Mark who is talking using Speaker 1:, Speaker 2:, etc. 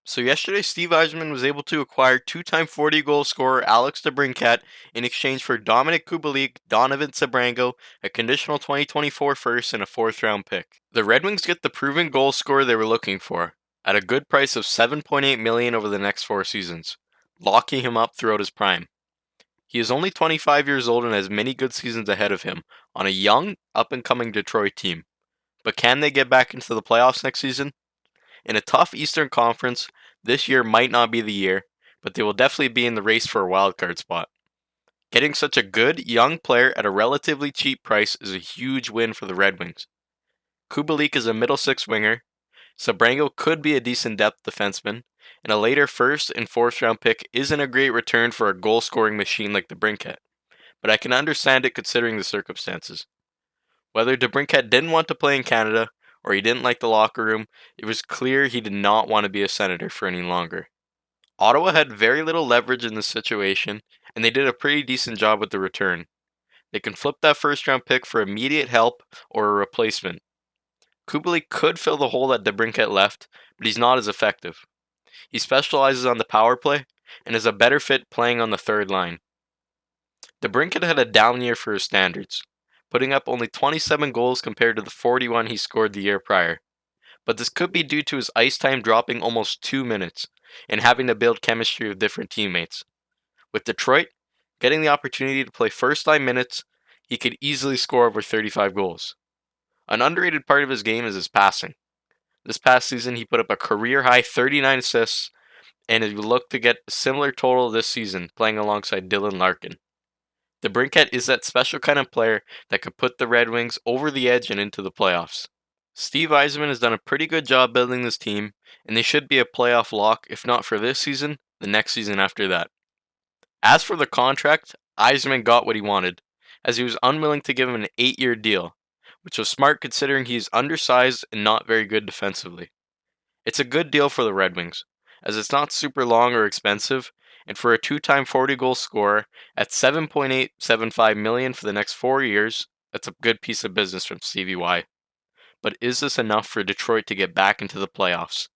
Speaker 1: So yesterday, Steve Eisman was able to acquire two-time 40-goal scorer Alex DeBrincat in exchange for Dominic Kubalik, Donovan Sabrango, a conditional 2024 first, and a fourth-round pick. The Red Wings get the proven goal scorer they were looking for, at a good price of $7.8 million over the next 4 seasons, locking him up throughout his prime. He is only 25 years old and has many good seasons ahead of him on a young, up-and-coming Detroit team. But can they get back into the playoffs next season? In a tough Eastern Conference, this year might not be the year, but they will definitely be in the race for a wildcard spot. Getting such a good, young player at a relatively cheap price is a huge win for the Red Wings. Kubalik is a middle six winger, Sabrango could be a decent depth defenseman, and a later first and fourth round pick isn't a great return for a goal scoring machine like DeBrincat, but I can understand it considering the circumstances. Whether DeBrincat didn't want to play in Canada or he didn't like the locker room, it was clear he did not want to be a Senator for any longer. Ottawa had very little leverage in this situation, and they did a pretty decent job with the return. They can flip that first round pick for immediate help or a replacement. Kubalik could fill the hole that DeBrincat left, but he's not as effective. He specializes on the power play and is a better fit playing on the third line. DeBrincat had a down year for his standards, putting up only 27 goals compared to the 41 he scored the year prior. But this could be due to his ice time dropping almost 2 minutes and having to build chemistry with different teammates. With Detroit, getting the opportunity to play first line minutes, he could easily score over 35 goals. An underrated part of his game is his passing. This past season, he put up a career high 39 assists, and he will look to get a similar total this season, playing alongside Dylan Larkin. DeBrincat is that special kind of player that could put the Red Wings over the edge and into the playoffs. Steve Yzerman has done a pretty good job building this team, and they should be a playoff lock, if not for this season, the next season after that. As for the contract, Yzerman got what he wanted, as he was unwilling to give him an 8-year deal, which was smart considering he is undersized and not very good defensively. It's a good deal for the Red Wings, as it's not super long or expensive, and for a two-time 40-goal scorer at $7.875 million for the next 4 years, that's a good piece of business from Stevie Y. But is this enough for Detroit to get back into the playoffs?